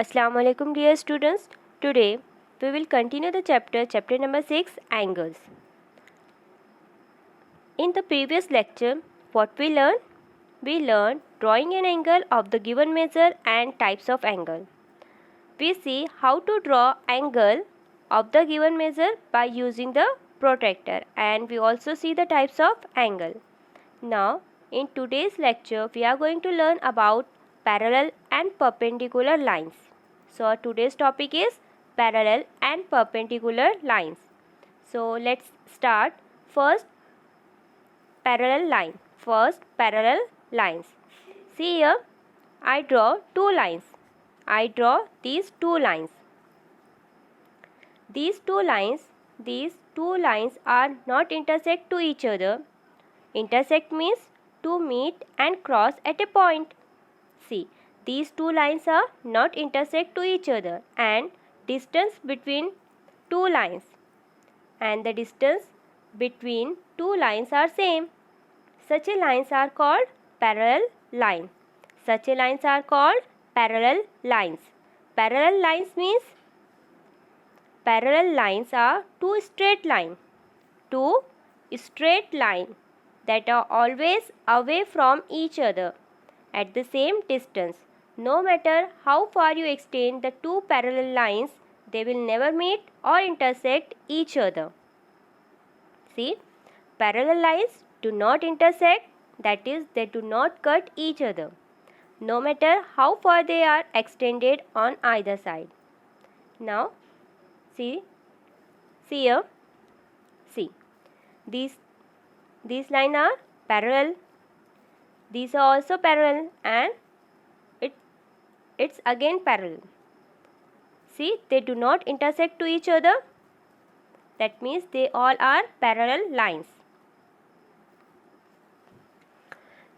Assalamu alaikum dear students. Today we will continue the chapter number 6, angles. In the previous lecture, what we learned? We learned drawing an angle of the given measure and types of angle. We see how to draw angle of the given measure by using the protractor, and we also see the types of angle. Now in today's lecture we are going to learn about parallel and perpendicular lines. So today's topic is parallel and perpendicular lines. So let's start. First parallel line. First parallel lines. See here, I draw two lines. I draw these two lines. These two lines are not intersect to each other. Intersect means to meet and cross at a point. See, these two lines are not intersect to each other, and distance between two lines and the distance between two lines are same. Such a lines are called parallel line. Such a lines are called parallel lines. Parallel lines means parallel lines are two straight line that are always away from each other at the same distance. No matter how far you extend the two parallel lines, they will never meet or intersect each other. See, parallel lines do not intersect, that is, they do not cut each other, no matter how far they are extended on either side. Now, see here, see, these lines are parallel. These are also parallel, and it's again parallel. See, they do not intersect to each other. That means they all are parallel lines.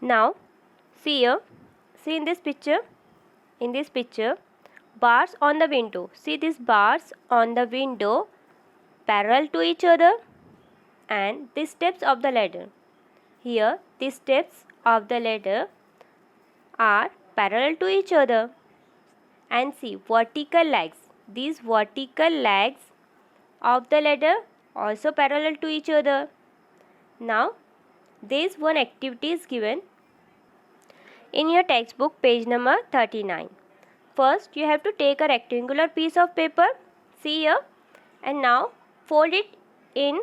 Now, see here. See in this picture. In this picture, bars on the window. See these bars on the window parallel to each other, and the steps of the ladder. Here, the steps of the ladder are parallel to each other. And see, vertical legs. These vertical legs of the ladder also parallel to each other. Now, there is one activity is given in your textbook, page number 39. First, you have to take a rectangular piece of paper. See here, and now fold it in.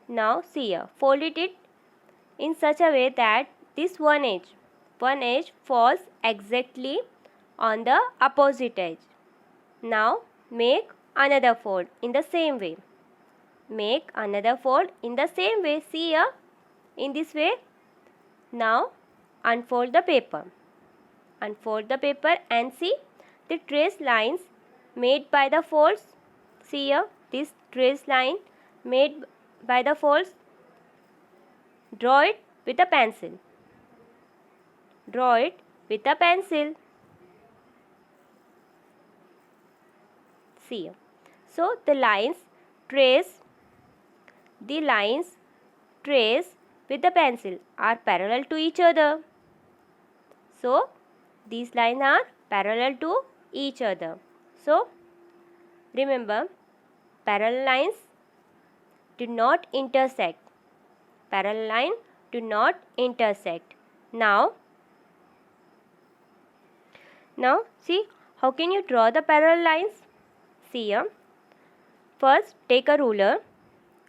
Now see here, fold it in such a way that this one edge falls exactly on the opposite edge. Now make another fold in the same way. Make another fold in the same way. See here, in this way. Now unfold the paper. Unfold the paper and see the trace lines made by the folds. See here, this trace line made by the folds. Draw it with a pencil. Draw it with a pencil. See here. So the lines trace with the pencil are parallel to each other. So these lines are parallel to each other. So remember, parallel lines do not intersect. Parallel line do not intersect. Now see, how can you draw the parallel lines? See here. First, take a ruler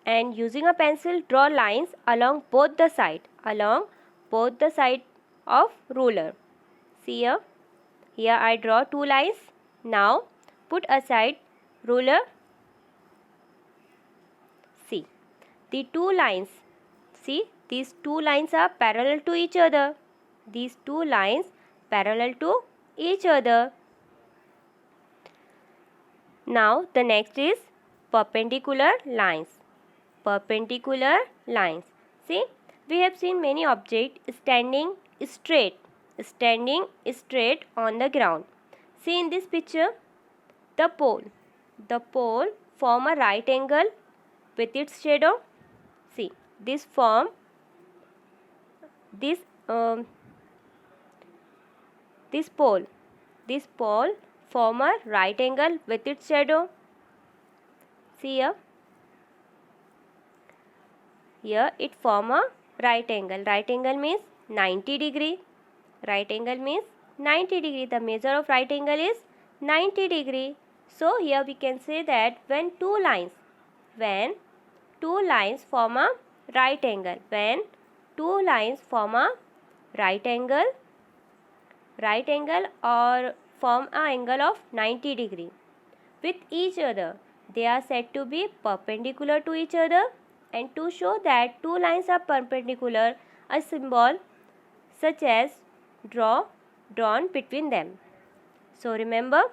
and using a pencil draw lines along both the side of ruler. See here. Here I draw two lines. Now put aside ruler. See, the two lines. See, these two lines are parallel to each other. These two lines parallel to each other. Now the next is perpendicular lines. Perpendicular lines. See, we have seen many objects standing straight on the ground. See in this picture, the pole form a right angle with its shadow. See, this pole form a right angle with its shadow. See here. Here it form a right angle. Right angle means 90 degree. Right angle means 90 degree. The measure of right angle is 90 degree. So here we can say that when two lines form a right angle, right angle or form an angle of 90 degree with each other, they are said to be perpendicular to each other. And to show that two lines are perpendicular, a symbol such as drawn between them. So remember,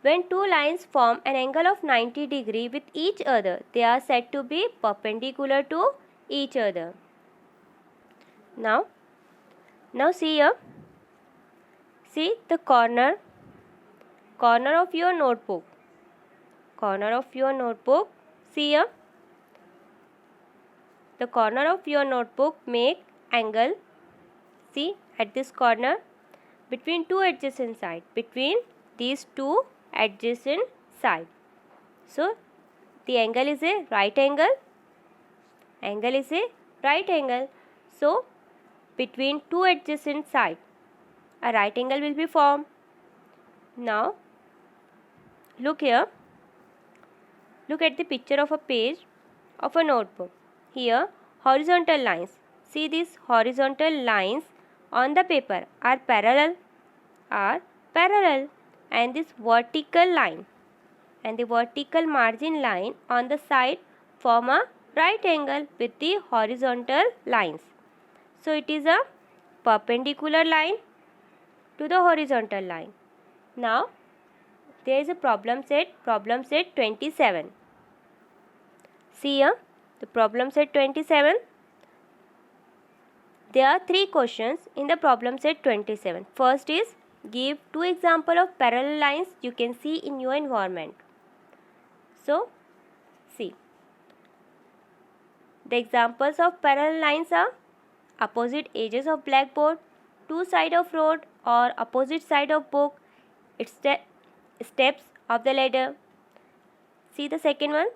when two lines form an angle of 90 degree with each other, they are said to be perpendicular to each other. Now see here. See the corner of your notebook. See here. The corner of your notebook make angle. See at this corner between two adjacent sides. Between these two adjacent sides. So the angle is a right angle. So between two adjacent sides, a right angle will be formed. Now look here. Look at the picture of a page of a notebook. Here horizontal lines. See these horizontal lines on the paper are parallel. And this vertical line and the vertical margin line on the side form a right angle with the horizontal lines. So it is a perpendicular line to the horizontal line. Now there is a problem set 27. See here the problem set 27. There are three questions in the problem set 27. First is give two examples of parallel lines you can see in your environment. So see, the examples of parallel lines are opposite edges of blackboard, two sides of road or opposite side of book, its steps of the ladder. See the second one.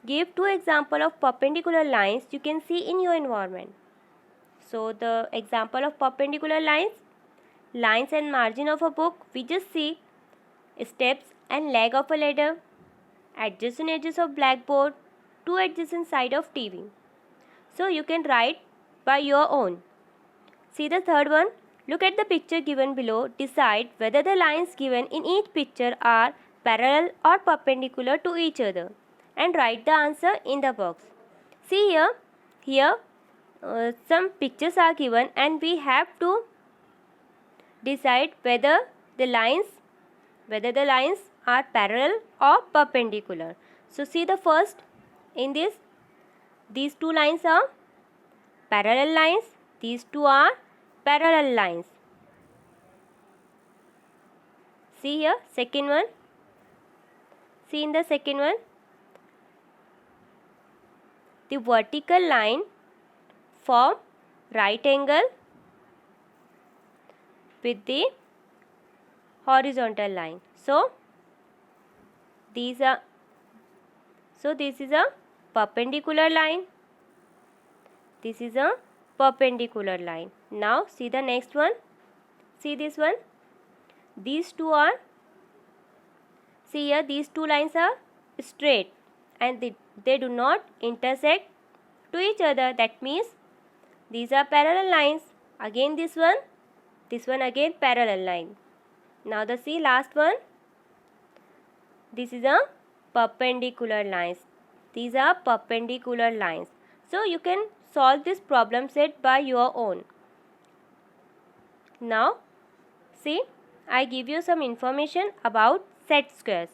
Give two examples of perpendicular lines you can see in your environment. So the example of perpendicular lines and margin of a book, we just see steps and leg of a ladder, adjacent edges of blackboard, two adjacent side of TV. So you can write by your own. See the third one. Look at the picture given below. Decide whether the lines given in each picture are parallel or perpendicular to each other and write the answer in the box. See here some pictures are given and we have to decide whether the lines are parallel or perpendicular. So see the first, in these two lines are parallel lines, these two are parallel lines. See here second one. See in the second one, the vertical line form right angle with the horizontal line. So this is a perpendicular line. This is a perpendicular line. Now see the next one. See this one. These two are, see here, these two lines are straight and they do not intersect to each other. That means these are parallel lines. Again this one again parallel line. Now the see last one. This is a perpendicular lines. These are perpendicular lines. So you can solve this problem set by your own. Now see, I give you some information about set squares.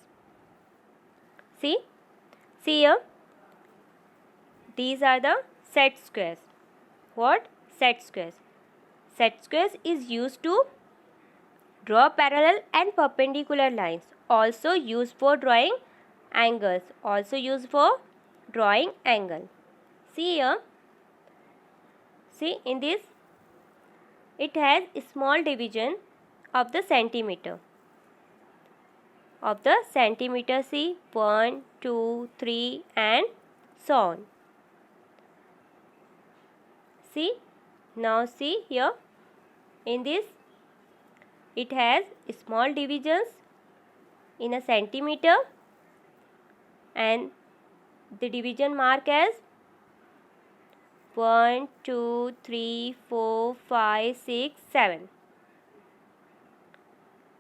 See here, these are the set squares. What? Set squares. Set squares is used to draw parallel and perpendicular lines. Also used for drawing angles. See here. See in this, it has a small division of the centimeter. Of the centimeter, see 1, 2, 3 and so on. See, now see here, in this it has small divisions in a centimeter and the division mark as 1, 2, 3, 4, 5, 6, 7.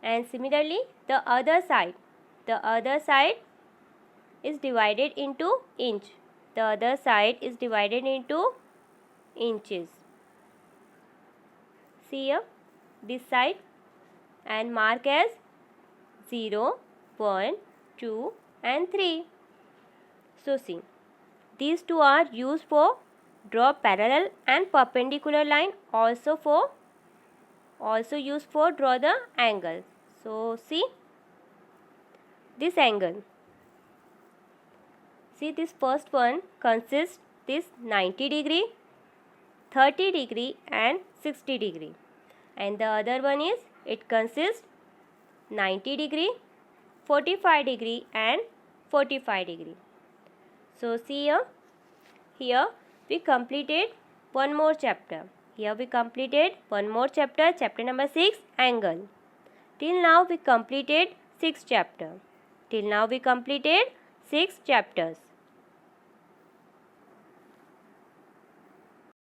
And similarly the other side is divided into inch. The other side is divided into inches. See here, this side, and mark as 0, 1, 2 and 3. So see, these two are used for draw parallel and perpendicular line, also used for draw the angle. So see this angle. See, this first one consists this 90 degree, 30 degree and 60 degree. And the other one is, it consists 90 degree, 45 degree and 45 degree. So see here we completed one more chapter. Chapter number 6, angle. Till now we completed 6 chapters.